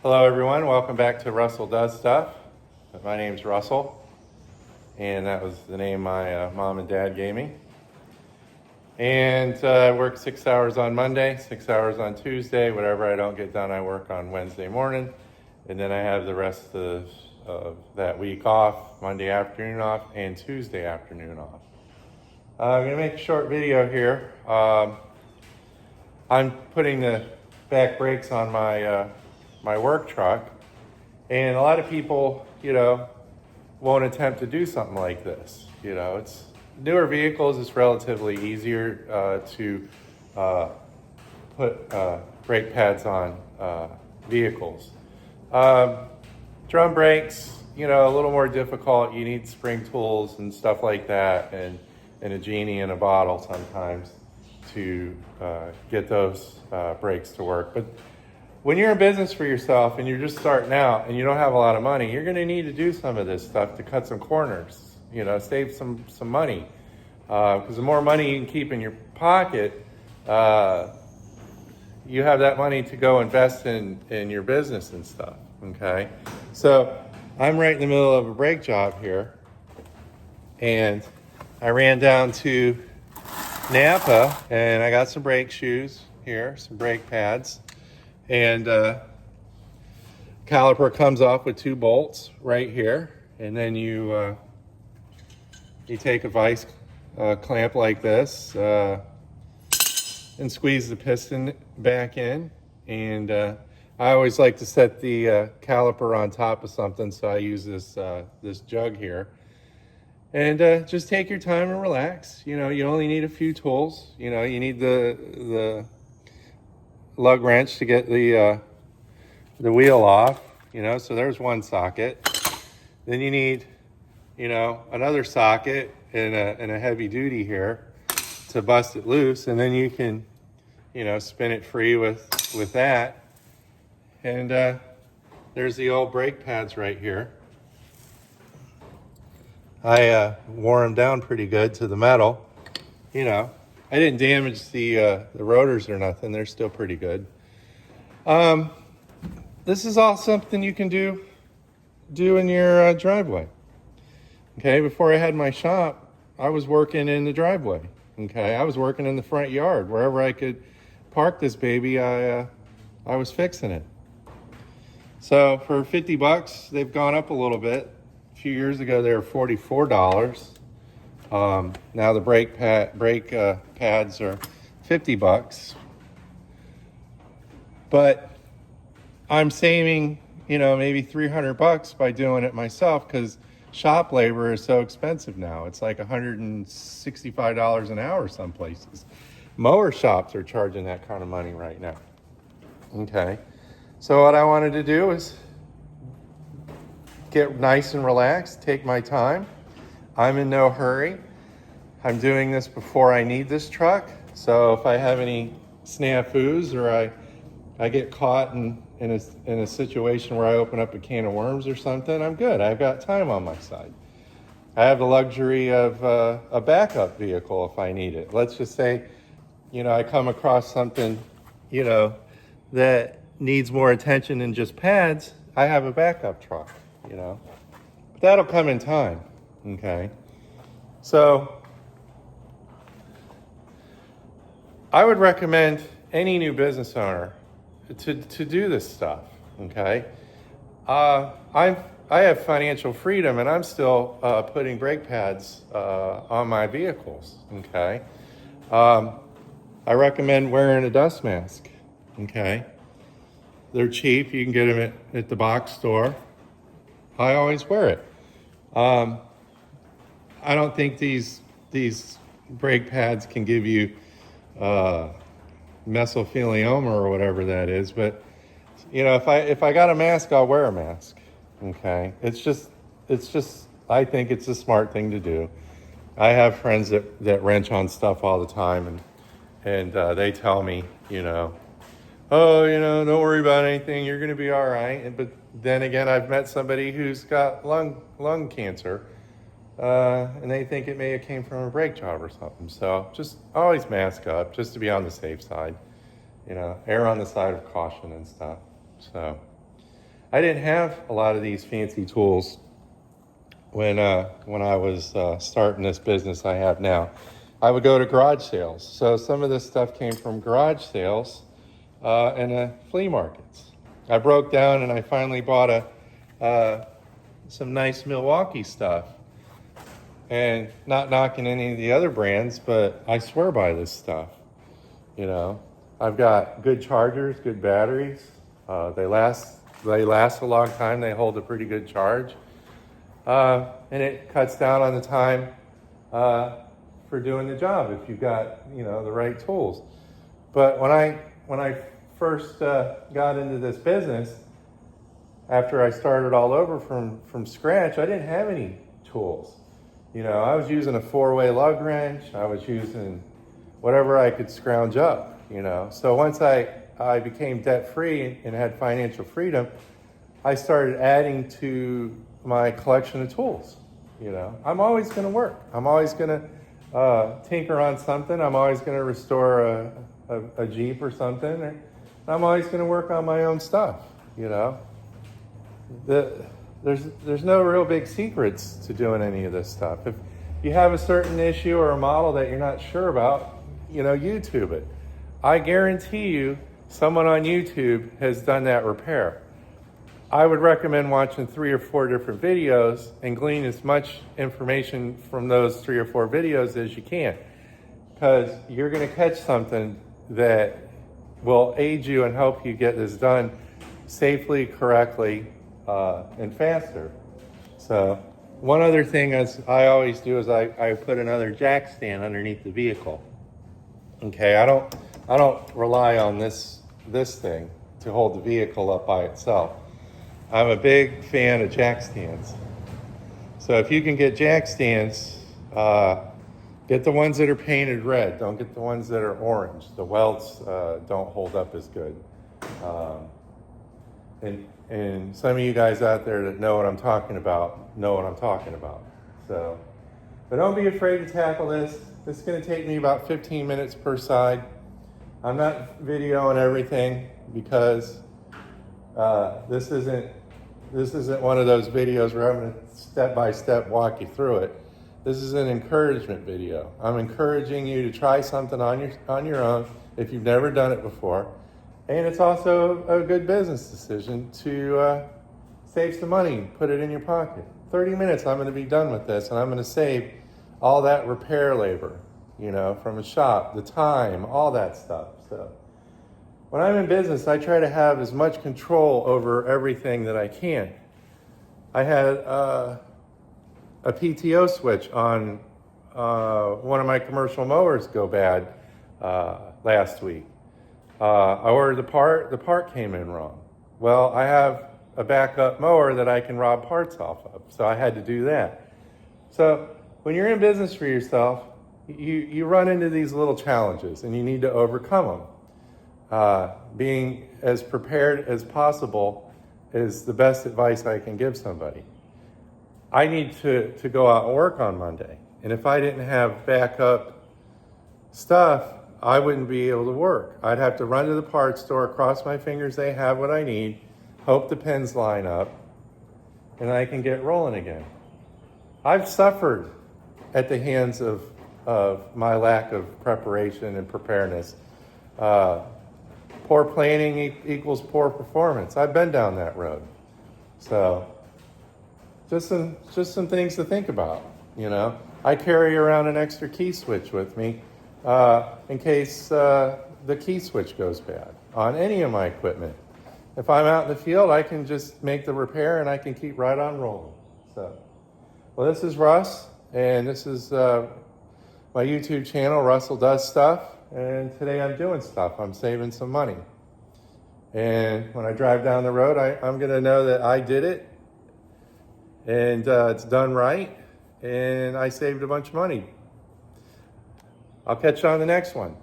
Hello everyone, welcome back to Russell Does Stuff. My name's Russell, and that was the name my mom and dad gave me. And I work 6 hours on Monday, 6 hours on Tuesday. Whatever I don't get done, I work on Wednesday morning. And then I have the rest of that week off, Monday afternoon off, and Tuesday afternoon off. I'm going to make a short video here. I'm putting the back brakes on my work truck, and a lot of people, won't attempt to do something like this. It's newer vehicles. It's relatively easier to put brake pads on vehicles. Drum brakes, a little more difficult. You need spring tools and stuff like that, and a genie in a bottle sometimes to get those brakes to work. But when you're in business for yourself and you're just starting out and you don't have a lot of money, you're going to need to do some of this stuff to cut some corners, save some money. Because the more money you can keep in your pocket, you have that money to go invest in your business and stuff, okay? So I'm right in the middle of a brake job here, and I ran down to Napa and I got some brake shoes here, some brake pads. And caliper comes off with 2 bolts right here, and then you take a vise clamp like this and squeeze the piston back in. And I always like to set the caliper on top of something, so I use this jug here. And just take your time and relax. You only need a few tools. You need the lug wrench to get the wheel off, so there's one socket. Then you need, another socket and a heavy duty here to bust it loose, and then you can, spin it free with that. And there's the old brake pads right here. I wore them down pretty good to the metal, I didn't damage the rotors or nothing. They're still pretty good. This is all something you can do in your driveway. Okay, before I had my shop, I was working in the driveway. Okay, I was working in the front yard. Wherever I could park this baby, I was fixing it. So for $50, they've gone up a little bit. A few years ago, they were $44. Now the brake pads are $50, but I'm saving, maybe $300 by doing it myself, because shop labor is so expensive now. It's like $165 an hour some places. Mower shops are charging that kind of money right now. Okay, so what I wanted to do is get nice and relaxed, take my time. I'm in no hurry. I'm doing this before I need this truck. So if I have any snafus, or I get caught in a situation where I open up a can of worms or something, I'm good. I've got time on my side. I have the luxury of a backup vehicle if I need it. Let's just say, I come across something, that needs more attention than just pads. I have a backup truck, But that'll come in time, okay? So I would recommend any new business owner to do this stuff, okay? I have financial freedom, and I'm still putting brake pads on my vehicles, okay? I recommend wearing a dust mask, okay? They're cheap. You can get them at the box store. I always wear it. I don't think these brake pads can give you mesothelioma or whatever that is, but if I got a mask, I'll wear a mask. Okay, it's just I think it's a smart thing to do. I have friends that wrench on stuff all the time, and they tell me, oh, don't worry about anything, you're going to be all right. But then again, I've met somebody who's got lung cancer, and they think it may have came from a brake job or something. So just always mask up, just to be on the safe side. Err on the side of caution and stuff. So I didn't have a lot of these fancy tools when I was starting this business I have now. I would go to garage sales. So some of this stuff came from garage sales and flea markets. I broke down and I finally bought some nice Milwaukee stuff. And not knocking any of the other brands, but I swear by this stuff. You know, I've got good chargers, good batteries. They last a long time. They hold a pretty good charge. And it cuts down on the time for doing the job if you've got, you know, the right tools. But when I first got into this business, after I started all over from scratch, I didn't have any tools. You know, I was using a 4-way lug wrench. I was using whatever I could scrounge up, you know. So once I became debt-free and had financial freedom, I started adding to my collection of tools, you know. I'm always going to work. I'm always going to tinker on something. I'm always going to restore a Jeep or something. I'm always going to work on my own stuff, you know. There's no real big secrets to doing any of this stuff. If you have a certain issue or a model that you're not sure about, you know, YouTube it. I guarantee you someone on YouTube has done that repair. I would recommend watching 3 or 4 different videos and glean as much information from those 3 or 4 videos as you can, because you're going to catch something that will aid you and help you get this done safely, correctly, and faster. So one other thing as I always do is I put another jack stand underneath the vehicle. Okay, I don't rely on this thing to hold the vehicle up by itself. I'm a big fan of jack stands. So if you can get jack stands, get the ones that are painted red. Don't get the ones that are orange. The welds don't hold up as good. And some of you guys out there that know what I'm talking about, know what I'm talking about. So, but don't be afraid to tackle this. This is going to take me about 15 minutes per side. I'm not videoing everything because this isn't one of those videos where I'm going to step by step walk you through it. This is an encouragement video. I'm encouraging you to try something on your own if you've never done it before. And it's also a good business decision to save some money, put it in your pocket. 30 minutes, I'm going to be done with this, and I'm going to save all that repair labor, you know, from a shop, the time, all that stuff. So when I'm in business, I try to have as much control over everything that I can. I had a PTO switch on one of my commercial mowers go bad last week. I ordered the part came in wrong. Well, I have a backup mower that I can rob parts off of, so I had to do that. So when you're in business for yourself, you run into these little challenges and you need to overcome them. Being as prepared as possible is the best advice I can give somebody. I need to go out and work on Monday, and if I didn't have backup stuff, I wouldn't be able to work. I'd have to run to the parts store, cross my fingers they have what I need, hope the pins line up, and I can get rolling again. I've suffered at the hands of my lack of preparation and preparedness. Poor planning equals poor performance. I've been down that road. So just some things to think about, you know. I carry around an extra key switch with me in case the key switch goes bad on any of my equipment. If I'm out in the field, I can just make the repair and I can keep right on rolling. So, well, this is Russ, and this is my YouTube channel, Russell Does Stuff, and today I'm doing stuff. I'm saving some money. And when I drive down the road, I'm going to know that I did it, and it's done right, and I saved a bunch of money. I'll catch you on the next one.